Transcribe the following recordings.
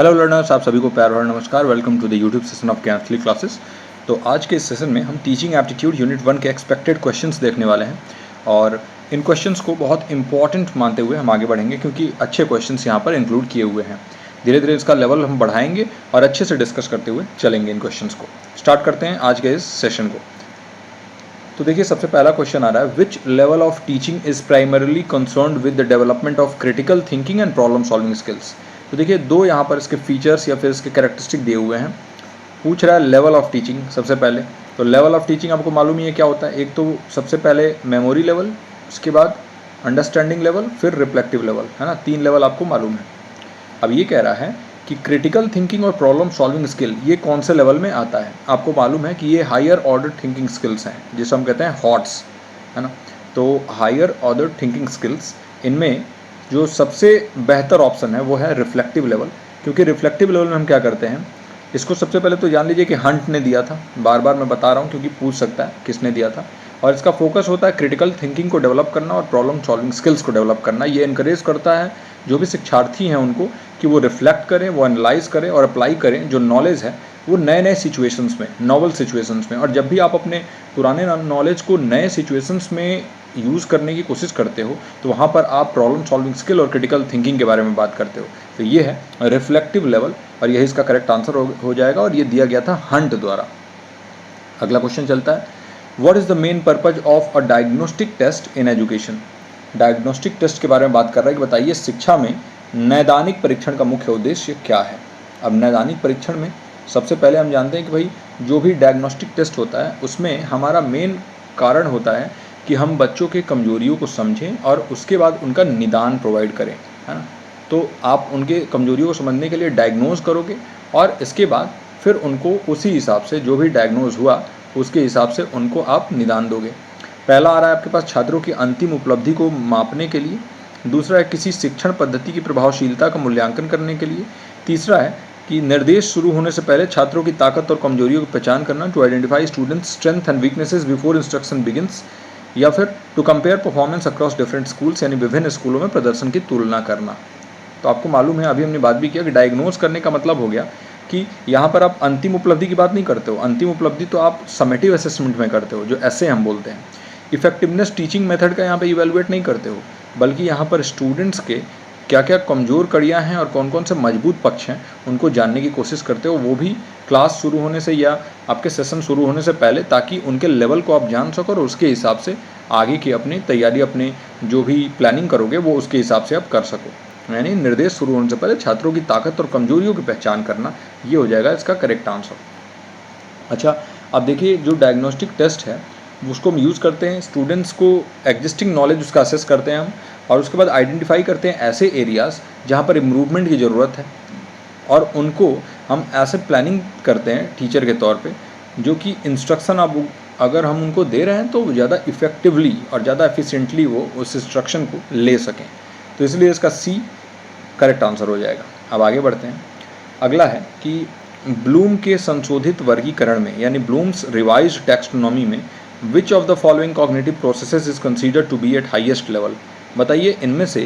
Hello learners, आप सभी को प्यार भरा नमस्कार। Welcome to the YouTube session of कैंसली क्लासेस। तो आज के इस सेशन में हम टीचिंग एप्टीट्यूड यूनिट 1 के एक्सपेक्टेड क्वेश्चंस देखने वाले हैं और इन क्वेश्चंस को बहुत इंपॉर्टेंट मानते हुए हम आगे बढ़ेंगे क्योंकि अच्छे क्वेश्चंस यहाँ पर इंक्लूड किए हुए हैं। धीरे धीरे इसका लेवल हम बढ़ाएंगे और अच्छे से डिस्कस करते हुए चलेंगे इन क्वेश्चंस को। स्टार्ट करते हैं आज के इस सेशन को। तो देखिए, सबसे पहला क्वेश्चन आ रहा है, which level of teaching is primarily concerned with the development of critical thinking and problem solving skills. तो देखिए, दो यहाँ पर इसके फीचर्स या फिर इसके कैरेक्टरिस्टिक दिए हुए हैं। पूछ रहा है लेवल ऑफ टीचिंग सबसे पहले। तो लेवल ऑफ टीचिंग आपको मालूम ही है क्या होता है। एक तो सबसे पहले मेमोरी लेवल, उसके बाद अंडरस्टैंडिंग लेवल, फिर रिफ्लेक्टिव लेवल, है ना। 3 लेवल आपको मालूम है। अब ये कह रहा है कि क्रिटिकल थिंकिंग और प्रॉब्लम सॉल्विंग स्किल ये कौन से लेवल में आता है। आपको मालूम है कि ये हायर ऑर्डर थिंकिंग स्किल्स हैं, जिसे हम कहते हैं हॉट्स, है ना। तो हायर ऑर्डर थिंकिंग स्किल्स, इनमें जो सबसे बेहतर ऑप्शन है वो है रिफ्लेक्टिव लेवल। क्योंकि रिफ्लेक्टिव लेवल में हम क्या करते हैं, इसको सबसे पहले तो जान लीजिए कि हंट ने दिया था। बार बार मैं बता रहा हूँ क्योंकि पूछ सकता है किसने दिया था। और इसका फोकस होता है क्रिटिकल थिंकिंग को डेवलप करना और प्रॉब्लम सॉल्विंग स्किल्स को डेवलप करना। ये इनकरेज करता है जो भी शिक्षार्थी हैं उनको कि वो रिफ्लेक्ट करें, वो एनालाइज करें और अप्लाई करें जो नॉलेज है वो नए नए सिचुएशंस में, नॉवल सिचुएशंस में। और जब भी आप अपने पुराने नॉलेज को नए सिचुएशंस में यूज़ करने की कोशिश करते हो तो वहाँ पर आप प्रॉब्लम सॉल्विंग स्किल और क्रिटिकल थिंकिंग के बारे में बात करते हो। तो ये है रिफ्लेक्टिव लेवल और यही इसका करेक्ट आंसर हो जाएगा और ये दिया गया था हंट द्वारा। अगला क्वेश्चन चलता है, what is the main purpose of a diagnostic test in education. Diagnostic test के बारे में बात कर रहा है कि बताइए शिक्षा में नैदानिक परीक्षण का मुख्य उद्देश्य क्या है। अब नैदानिक परीक्षण में सबसे पहले हम जानते हैं कि भाई जो भी डायग्नोस्टिक टेस्ट होता है उसमें हमारा मेन कारण होता है कि हम बच्चों के कमजोरियों को समझें और उसके बाद उनका निदान प्रोवाइड करें, है ना। तो आप उनके कमजोरियों को समझने के लिए डायग्नोज करोगे और इसके बाद फिर उनको उसी हिसाब से जो भी डायग्नोज हुआ उसके हिसाब से उनको आप निदान दोगे। पहला आ रहा है आपके पास छात्रों की अंतिम उपलब्धि को मापने के लिए, दूसरा है किसी शिक्षण पद्धति की प्रभावशीलता का मूल्यांकन करने के लिए, तीसरा है कि निर्देश शुरू होने से पहले छात्रों की ताकत और कमजोरियों की पहचान करना, to identify students strength and weaknesses before instruction begins, या फिर to compare performance across different schools, यानी विभिन्न स्कूलों में प्रदर्शन की तुलना करना। तो आपको मालूम है, अभी हमने बात भी किया कि डायग्नोज करने का मतलब हो गया कि यहाँ पर आप अंतिम उपलब्धि की बात नहीं करते हो। अंतिम उपलब्धि तो आप समेटिव असेसमेंट में करते हो, जो ऐसे हम बोलते हैं। इफेक्टिवनेस टीचिंग मेथड का यहाँ पे इवेलुएट नहीं करते हो, बल्कि यहाँ पर स्टूडेंट्स के क्या क्या कमज़ोर कड़ियाँ हैं और कौन कौन से मजबूत पक्ष हैं उनको जानने की कोशिश करते हो, वो भी क्लास शुरू होने से या आपके सेशन शुरू होने से पहले, ताकि उनके लेवल को आप जान सको और उसके हिसाब से आगे की अपनी तैयारी, अपने जो भी प्लानिंग करोगे वो उसके हिसाब से आप कर सको। यानी निर्देश शुरू होने से पहले छात्रों की ताकत और कमजोरियों की पहचान करना, ये हो जाएगा इसका करेक्ट आंसर। अच्छा, अब देखिए, जो डायग्नोस्टिक टेस्ट है उसको हम यूज़ करते हैं, स्टूडेंट्स को एग्जिस्टिंग नॉलेज उसका असेस करते हैं हम, और उसके बाद आइडेंटिफाई करते हैं ऐसे एरियाज़ जहाँ पर इम्प्रूवमेंट की ज़रूरत है और उनको हम ऐसे प्लानिंग करते हैं टीचर के तौर पे, जो कि इंस्ट्रक्शन अब अगर हम उनको दे रहे हैं तो ज़्यादा इफ़ेक्टिवली और ज़्यादा एफिशिएंटली वो उस इंस्ट्रक्शन को ले सकें। तो इसलिए इसका सी करेक्ट आंसर हो जाएगा। अब आगे बढ़ते हैं। अगला है कि ब्लूम के संशोधित वर्गीकरण में, यानी ब्लूम्स रिवाइज्ड टैक्सोनॉमी में, which of the following cognitive processes is considered to be at highest level. बताइए इनमें से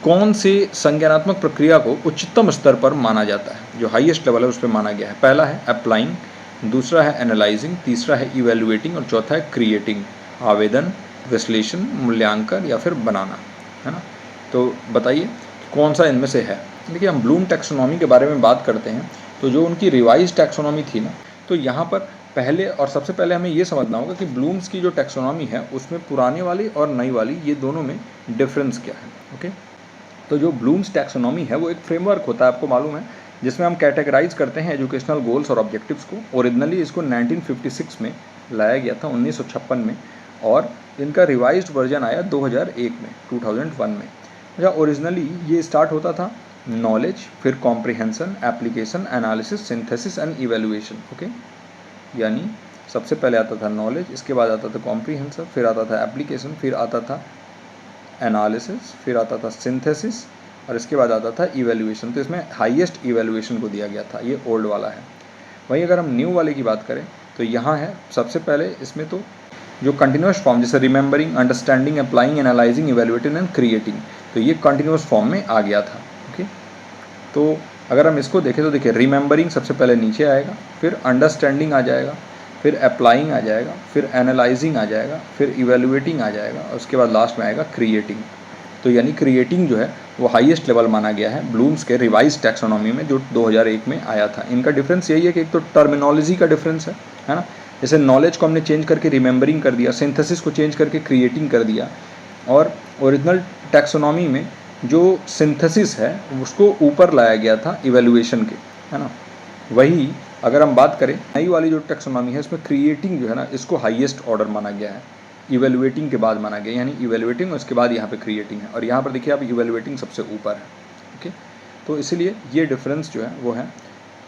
कौन से संज्ञानात्मक प्रक्रिया को उच्चतम स्तर पर माना जाता है, जो हाईएस्ट लेवल है उस पर माना गया है। पहला है अप्लाइंग, दूसरा है एनालाइजिंग, तीसरा है इवेल्युएटिंग और चौथा है क्रिएटिंग। आवेदन, विश्लेषण, मूल्यांकन या फिर बनाना, है ना। तो बताइए कौन सा इनमें से है। देखिए, हम ब्लूम टैक्सोनॉमी के बारे में बात करते हैं तो जो उनकी रिवाइज टैक्सोनॉमी थी ना, तो यहाँ पर पहले और सबसे पहले हमें ये समझना होगा कि ब्लूम्स की जो टैक्सोनॉमी है उसमें पुराने वाली और नई वाली, ये दोनों में डिफरेंस क्या है। ओके, तो जो ब्लूम्स टैक्सोनॉमी है वो एक फ्रेमवर्क होता है, आपको मालूम है, जिसमें हम कैटेगराइज करते हैं एजुकेशनल गोल्स और ऑब्जेक्टिव्स को। ओरिजिनली इसको 1956 में लाया गया था, 1956 में, और इनका रिवाइज्ड वर्जन आया 2001 में, 2001 में। अच्छा, ओरिजिनली ये स्टार्ट होता था नॉलेज, फिर comprehension, application, analysis, synthesis and evaluation. Okay, यानी सबसे पहले आता था नॉलेज, इसके बाद आता था कॉम्प्रिहेंशन, फिर आता था एप्लीकेशन, फिर आता था एनालिसिस, फिर आता था सिंथेसिस और इसके बाद आता था इवेल्युएशन। तो इसमें हाईएस्ट इवेल्युएशन को दिया गया था, ये ओल्ड वाला है। वहीं अगर हम न्यू वाले की बात करें तो यहाँ है सबसे पहले इसमें तो जो कंटिन्यूस फॉर्म, जैसे remembering, understanding, applying, analysing, evaluating and creating, तो ये कंटिन्यूस फॉर्म में आ गया था। ओके, तो अगर हम इसको देखें तो देखिए रिमेंबरिंग सबसे पहले नीचे आएगा, फिर अंडरस्टैंडिंग आ जाएगा, फिर अप्लाइंग आ जाएगा, फिर एनालाइजिंग आ जाएगा, फिर इवेल्युएटिंग आ जाएगा और उसके बाद लास्ट में आएगा क्रिएटिंग। तो यानी क्रिएटिंग जो है वो हाईएस्ट लेवल माना गया है ब्लूम्स के रिवाइज टैक्सोनॉमी में जो 2001 में आया था। इनका डिफरेंस यही है कि एक तो टर्मिनोलॉजी का डिफरेंस है ना, जैसे नॉलेज को हमने चेंज करके रिमेंबरिंग कर दिया, सिंथेसिस को चेंज करके क्रिएटिंग कर दिया, और ओरिजिनल टैक्सोनॉमी में जो सिंथेसिस है उसको ऊपर लाया गया था इवेल्युएशन के, है ना। वही अगर हम बात करें नई वाली जो टैक्सोनॉमी है इसमें क्रिएटिंग जो है ना इसको हाईएस्ट ऑर्डर माना गया है, इवेल्युएटिंग के बाद माना गया, यानी इवेल्युएटिंग और उसके बाद यहाँ पे क्रिएटिंग है, और यहाँ पर देखिए आप इवेल्युएटिंग सबसे ऊपर है। ओके, तो इसीलिए ये डिफरेंस जो है वो है।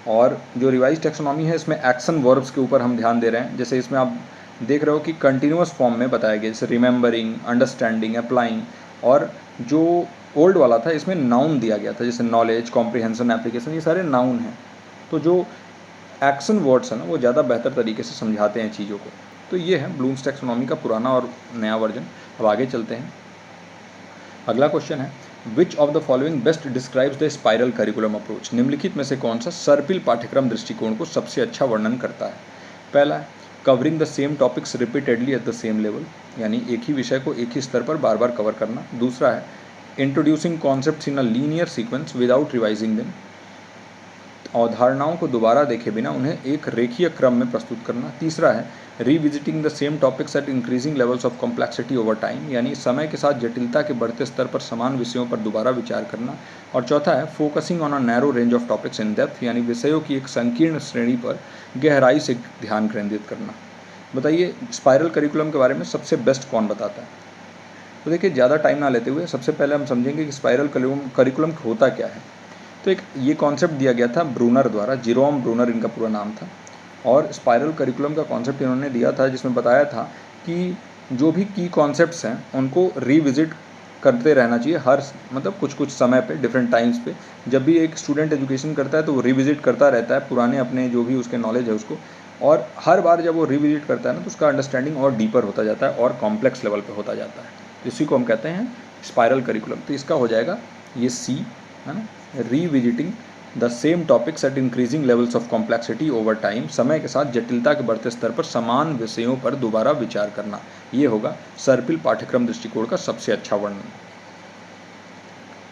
और जो रिवाइज टैक्सोनॉमी है इसमें एक्शन वर्ब्स के ऊपर हम ध्यान दे रहे हैं। जैसे इसमें आप देख रहे हो कि कंटिन्यूअस फॉर्म में बताया गया, जैसे रिमेंबरिंग, अंडरस्टैंडिंग, अप्लाइंग। और जो ओल्ड वाला था इसमें नाउन दिया गया था, जैसे नॉलेज, कॉम्प्रिहेंशन, एप्लीकेशन, ये सारे नाउन हैं। तो जो एक्शन वर्ड्स है ना वो ज़्यादा बेहतर तरीके से समझाते हैं चीज़ों को। तो ये है ब्लूम्स टैक्सोनॉमी का पुराना और नया वर्जन। अब आगे चलते हैं। अगला क्वेश्चन है विच of the following best describes the spiral curriculum approach. निम्नलिखित में से कौन सा सर्पिल पाठ्यक्रम दृष्टिकोण को सबसे अच्छा वर्णन करता है। पहला है covering the same topics repeatedly at the same level, यानी एक ही विषय को एक ही स्तर पर बार बार कवर करना। दूसरा है introducing concepts in a linear sequence without revising them, अवधारणाओं को दोबारा देखे बिना उन्हें एक रेखीय क्रम में प्रस्तुत करना। तीसरा है revisiting the same topics eight increasing levels of complexity over time, यानी समय के साथ जटिलता के बढ़ते स्तर पर समान विषयों पर दोबारा विचार करना। और चौथा है focusing on a narrow range of topics in depth, यानी विषयों की एक संकीर्ण श्रेणी पर गहराई से ध्यान केंद्रित करना। बताइए स्पाइरल करिकुलम के बारे में सबसे बेस्ट कौन बताता है। तो देखिए ज़्यादा टाइम ना लेते हुए सबसे पहले हम समझेंगे कि स्पाइरल करिकुलम होता क्या है। तो एक ये कॉन्सेप्ट दिया गया था ब्रूनर द्वारा, जेरोम ब्रूनर इनका पूरा नाम था। और स्पाइरल करिकुलम का कॉन्सेप्ट इन्होंने दिया था जिसमें बताया था कि जो भी की कॉन्सेप्ट्स हैं उनको रिविजिट करते रहना चाहिए हर मतलब कुछ कुछ समय पे, डिफरेंट टाइम्स पे। जब भी एक स्टूडेंट एजुकेशन करता है तो वो रिविजिट करता रहता है पुराने अपने जो भी उसके नॉलेज है उसको, और हर बार जब वो रिविजिट करता है ना तो उसका अंडरस्टैंडिंग और डीपर होता जाता है और कॉम्प्लेक्स लेवल पे होता जाता है। इसी को हम कहते हैं स्पाइरल करिकुलम। तो इसका हो जाएगा ये सी, है ना, revisiting the same topics eight increasing levels of complexity over time, समय के साथ जटिलता के बढ़ते स्तर पर समान विषयों पर दोबारा विचार करना। ये होगा सर्पिल पाठ्यक्रम दृष्टिकोण का सबसे अच्छा वर्णन।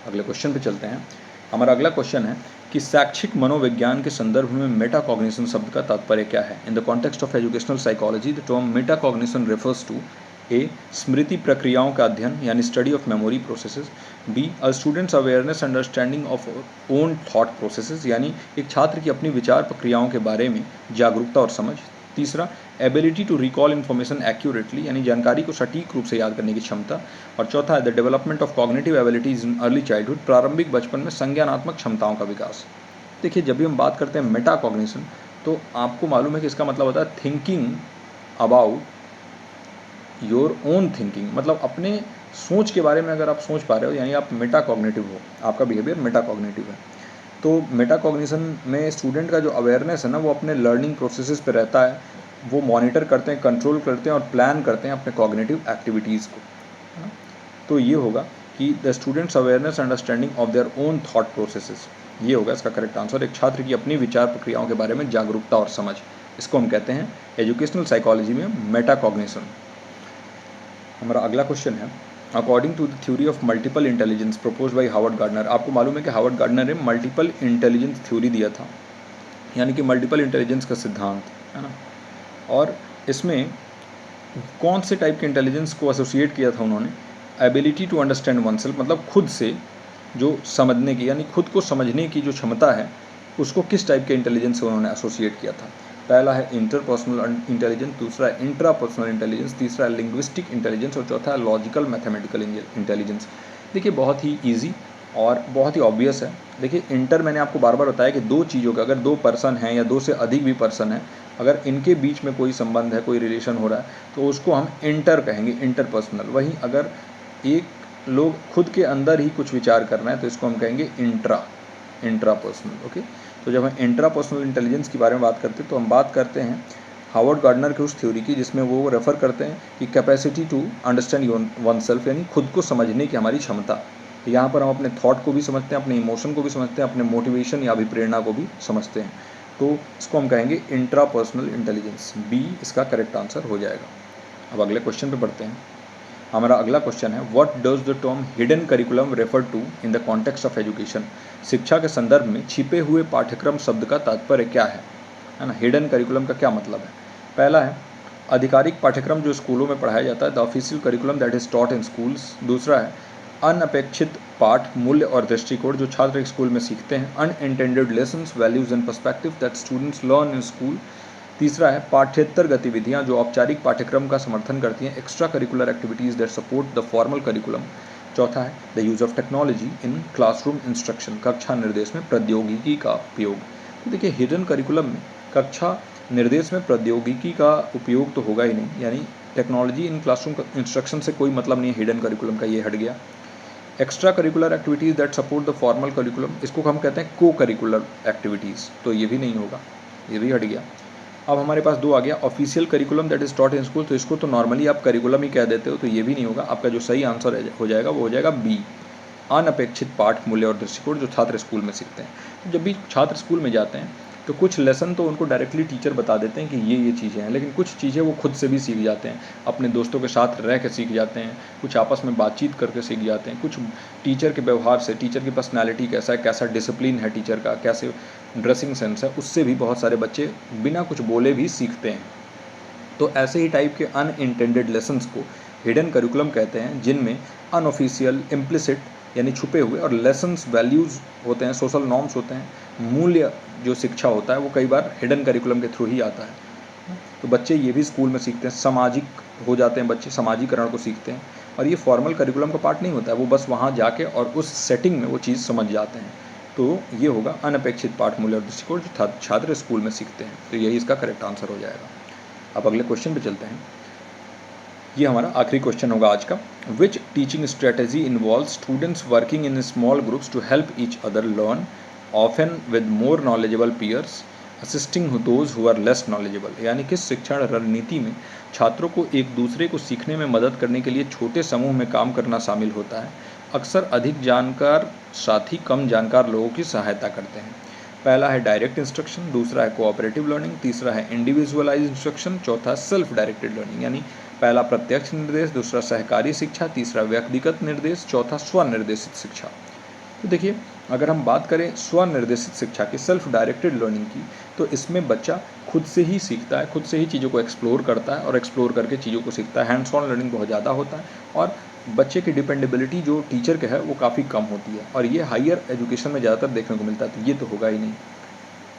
अगले क्वेश्चन पे चलते हैं। हमारा अगला क्वेश्चन है कि शैक्षिक मनोविज्ञान के संदर्भ में मेटाकॉग्निशन शब्द का तात्पर्य क्या है। In the context of educational psychology the term metacognition refers to a स्मृति प्रक्रियाओं का अध्ययन यानी study of memory processes, B a students awareness understanding of own thought processes, यानी एक छात्र की अपनी विचार प्रक्रियाओं के बारे में जागरूकता और समझ। तीसरा ability to recall information accurately, यानी जानकारी को सटीक रूप से याद करने की क्षमता। और चौथा है the development of cognitive abilities in early childhood, प्रारंभिक बचपन में संज्ञानात्मक क्षमताओं का विकास। देखिए जब भी हम बात करते हैं मेटाकॉग्निशन तो आपको मालूम है कि इसका मतलब होता है thinking about your own thinking, मतलब अपने सोच के बारे में अगर आप सोच पा रहे हो यानी आप मेटाकॉग्निटिव हो, आपका बिहेवियर मेटाकॉग्निटिव है। तो मेटाकॉग्निशन में स्टूडेंट का जो अवेयरनेस है ना वो अपने लर्निंग प्रोसेसेस पे रहता है, वो मॉनिटर करते हैं, कंट्रोल करते हैं और प्लान करते हैं अपने कॉग्निटिव एक्टिविटीज़ को, है ना। तो ये होगा कि the students awareness understanding of their own thought processes, ये होगा इसका करेक्ट आंसर। एक छात्र की अपनी विचार प्रक्रियाओं के बारे में जागरूकता और समझ, इसको हम कहते हैं एजुकेशनल साइकोलॉजी में मेटाकॉग्निशन। हमारा अगला क्वेश्चन है according to the theory of multiple intelligence propose by Howard Gardner. आपको मालूम है कि हावर्ड गार्डनर ने मल्टीपल इंटेलिजेंस थ्योरी दिया था, यानी कि मल्टीपल इंटेलिजेंस का सिद्धांत, है ना। और इसमें कौन से टाइप के इंटेलिजेंस को एसोसिएट किया था उन्होंने, एबिलिटी टू अंडरस्टैंड वनसेल्फ, मतलब खुद से जो समझने की यानी खुद को समझने की जो क्षमता है उसको किस टाइप के इंटेलिजेंस से उन्होंने एसोसिएट किया था। पहला है इंटरपर्सनल इंटेलिजेंस, दूसरा है इंट्रापर्सनल इंटेलिजेंस, तीसरा है लिंग्विस्टिक इंटेलिजेंस और चौथा है लॉजिकल मैथमेटिकल इंटेलिजेंस। देखिए बहुत ही ईजी और बहुत ही ऑब्वियस है। देखिए इंटर मैंने आपको बार बार बताया कि दो चीज़ों का, अगर दो पर्सन हैं या दो से अधिक भी पर्सन है, अगर इनके बीच में कोई संबंध है, कोई रिलेशन हो रहा है तो उसको हम इंटर कहेंगे, इंटरपर्सनल। वहीं अगर एक लोग खुद के अंदर ही कुछ विचार कर रहे हैं तो इसको हम कहेंगे इंट्रापर्सनल। ओके, तो जब हम इंट्रापर्सनल इंटेलिजेंस के बारे में बात करते हैं तो हम बात करते हैं हावर्ड गार्डनर की उस थ्योरी की जिसमें वो रेफ़र करते हैं कि capacity to understand oneself, यानी खुद को समझने की हमारी क्षमता, यहाँ पर हम अपने थॉट को भी समझते हैं, अपने इमोशन को भी समझते हैं, अपने मोटिवेशन या अभिप्रेरणा को भी समझते हैं। तो इसको हम कहेंगे इंट्रापर्सनल इंटेलिजेंस। बी इसका करेक्ट आंसर हो जाएगा। अब अगले क्वेश्चन पे बढ़ते हैं। हमारा अगला क्वेश्चन है, what does the term hidden curriculum refer to in the context of education. शिक्षा के संदर्भ में छिपे हुए पाठ्यक्रम शब्द का तात्पर्य क्या है ना। हिडन करिकुलम का क्या मतलब है। पहला है आधिकारिक पाठ्यक्रम जो स्कूलों में पढ़ाया जाता है, the official curriculum that is taught in schools. दूसरा है अनअपेक्षित पाठ, मूल्य और दृष्टिकोण जो छात्र स्कूल में सीखते हैं, unintended lessons, values and perspective that students learn in school. तीसरा है पाठ्येतर गतिविधियां जो औपचारिक पाठ्यक्रम का समर्थन करती हैं, extra curricular activities that support the formal curriculum. चौथा है the use of technology in classroom instruction, कक्षा निर्देश में प्रौद्योगिकी का उपयोग। तो देखिए हिडन करिकुलम में कक्षा निर्देश में प्रौद्योगिकी का उपयोग तो होगा ही नहीं, यानी टेक्नोलॉजी इन क्लासरूम इंस्ट्रक्शन से कोई मतलब नहीं है हिडन करिकुलम का, ये हट गया। Extra curricular activities that support the formal curriculum, इसको हम कहते हैं को करिकुलर एक्टिविटीज़, तो ये भी नहीं होगा, ये भी हट गया। अब हमारे पास दो आ गया, official curriculum that is taught in school, तो इसको तो नॉर्मली आप करिकुलम ही कह देते हो, तो ये भी नहीं होगा। आपका जो सही आंसर हो जाएगा वो हो जाएगा बी, अनअपेक्षित पाठ, मूल्य और दृष्टिकोण जो छात्र स्कूल में सीखते हैं। तो जब भी छात्र स्कूल में जाते हैं तो कुछ लेसन तो उनको डायरेक्टली टीचर बता देते हैं कि ये चीज़ें हैं, लेकिन कुछ चीज़ें वो खुद से भी सीख जाते हैं, अपने दोस्तों के साथ रह के सीख जाते हैं, कुछ आपस में बातचीत करके सीख जाते हैं, कुछ टीचर के व्यवहार से, टीचर की पर्सनैलिटी कैसा है, कैसा डिसिप्लिन है टीचर का, कैसे ड्रेसिंग सेंस है, उससे भी बहुत सारे बच्चे बिना कुछ बोले भी सीखते हैं। तो ऐसे ही टाइप के अनइंटेंडेड लेसन्स को हिडन करिकुलम कहते हैं, जिनमें अनऑफिशियल, इम्प्लिसिट यानी छुपे हुए, और लेसन्स वैल्यूज़ होते हैं, सोशल नॉर्म्स होते हैं, मूल्य जो शिक्षा होता है वो कई बार हिडन करिकुलम के थ्रू ही आता है। तो बच्चे ये भी स्कूल में सीखते हैं, सामाजिक हो जाते हैं बच्चे, समाजीकरण को सीखते हैं, और ये फॉर्मल करिकुलम का पार्ट नहीं होता है, वो बस वहाँ जाके और उस सेटिंग में वो चीज़ समझ जाते हैं। तो ये होगा अनअपेक्षित पाठ, मूल्य और दृष्टिकोण जो छात्र स्कूल में सीखते हैं, तो यही इसका करेक्ट आंसर हो जाएगा। अब अगले क्वेश्चन पे चलते हैं। ये हमारा आखिरी क्वेश्चन होगा आज का। Which teaching strategy involve students working in small groups to help each other learn, often with more knowledgeable peers, assisting those who are less knowledgeable. यानी कि शिक्षण रणनीति में छात्रों को एक दूसरे को सीखने में मदद करने के लिए छोटे समूह में काम करना शामिल होता है। अक्सर अधिक जानकार साथी कम जानकार लोगों की सहायता करते हैं। पहला है डायरेक्ट इंस्ट्रक्शन, दूसरा है कोऑपरेटिव लर्निंग, तीसरा है इंडिविजुअलाइज इंस्ट्रक्शन, चौथा सेल्फ डायरेक्टेड लर्निंग। यानी पहला प्रत्यक्ष निर्देश, दूसरा सहकारी शिक्षा, तीसरा व्यक्तिगत निर्देश, चौथा स्वनिर्देशित शिक्षा। तो देखिए अगर हम बात करें स्वनिर्देशित शिक्षा की, सेल्फ डायरेक्टेड लर्निंग की, तो इसमें बच्चा खुद से ही सीखता है, खुद से ही चीज़ों को एक्सप्लोर करता है और एक्सप्लोर करके चीज़ों को सीखता है। हैंड्स ऑन लर्निंग बहुत ज़्यादा होता है और बच्चे की डिपेंडेबिलिटी जो टीचर के है वो काफ़ी कम होती है, और ये हायर एजुकेशन में ज़्यादातर देखने को मिलता है, तो ये तो होगा ही नहीं।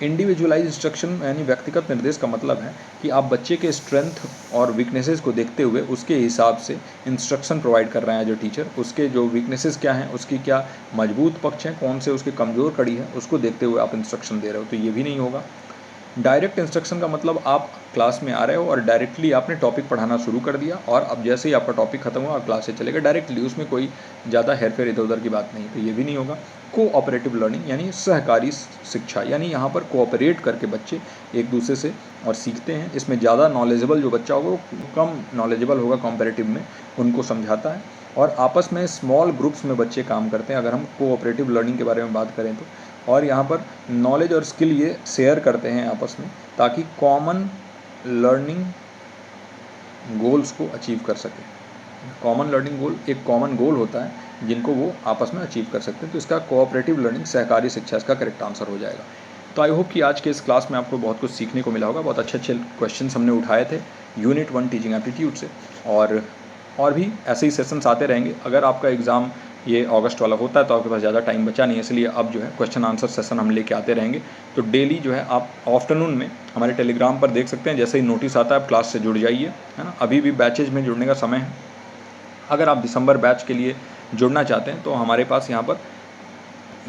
इंडिविजुअलाइज इंस्ट्रक्शन यानी व्यक्तिगत निर्देश का मतलब है कि आप बच्चे के स्ट्रेंथ और वीकनेसेस को देखते हुए उसके हिसाब से इंस्ट्रक्शन प्रोवाइड कर रहे हैं जो टीचर, उसके जो वीकनेसेस क्या हैं, उसकी क्या मजबूत पक्ष हैं, कौन से उसके कमज़ोर कड़ी है, उसको देखते हुए आप इंस्ट्रक्शन दे रहे हो, तो ये भी नहीं होगा। डायरेक्ट इंस्ट्रक्शन का मतलब आप क्लास में आ रहे हो और डायरेक्टली आपने टॉपिक पढ़ाना शुरू कर दिया, और अब जैसे ही आपका टॉपिक खत्म हुआ क्लास से चलेगा डायरेक्टली, उसमें कोई ज़्यादा हेरफेर इधर उधर की बात नहीं, तो ये भी नहीं होगा। कोऑपरेटिव लर्निंग यानी सहकारी शिक्षा, यानी यहाँ पर कोऑपरेट करके बच्चे एक दूसरे से और सीखते हैं। इसमें ज़्यादा नॉलेजेबल जो बच्चा होगा वो कम नॉलेजेबल होगा कॉम्परेटिव में, उनको समझाता है, और आपस में स्मॉल ग्रुप्स में बच्चे काम करते हैं अगर हम कोऑपरेटिव लर्निंग के बारे में बात करें तो। और यहाँ पर नॉलेज और स्किल ये शेयर करते हैं आपस में, ताकि कॉमन लर्निंग गोल्स को अचीव कर सकें। कॉमन लर्निंग गोल एक कॉमन गोल होता है जिनको वो आपस में अचीव कर सकते हैं, तो इसका कोऑपरेटिव लर्निंग सहकारी शिक्षा इसका करेक्ट आंसर हो जाएगा। तो आई होप कि आज के इस क्लास में आपको बहुत कुछ सीखने को मिला होगा। बहुत अच्छे अच्छे क्वेश्चन हमने उठाए थे यूनिट 1 टीचिंग एप्टीट्यूड से, और भी ऐसे ही सेशंस आते रहेंगे। अगर आपका एग्ज़ाम ये अगस्त वाला होता है तो आपके पास ज़्यादा टाइम बचा नहीं है, इसलिए अब जो है क्वेश्चन आंसर सेशन हम लेके आते रहेंगे। तो डेली जो है आप आफ्टरनून में हमारे टेलीग्राम पर देख सकते हैं, जैसे ही नोटिस आता है आप क्लास से जुड़ जाइए, है ना। अभी भी बैचेज में जुड़ने का समय है। अगर आप दिसंबर बैच के लिए जुड़ना चाहते हैं तो हमारे पास यहाँ पर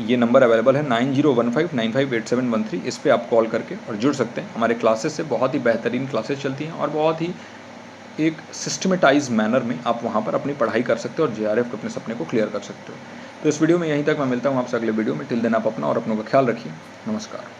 ये नंबर अवेलेबल है 9015958713, इस पर आप कॉल करके और जुड़ सकते हैं। हमारे क्लासेस से बहुत ही बेहतरीन क्लासेस चलती हैं और बहुत ही एक सिस्टमेटाइज मैनर में आप वहाँ पर अपनी पढ़ाई कर सकते हो और JRF के अपने सपने को क्लियर कर सकते हो। तो इस वीडियो में यहीं तक मैं मिलता हूँ आपसे अगले वीडियो में। टिल देन आप अपना और अपनों का ख्याल रखिए। नमस्कार।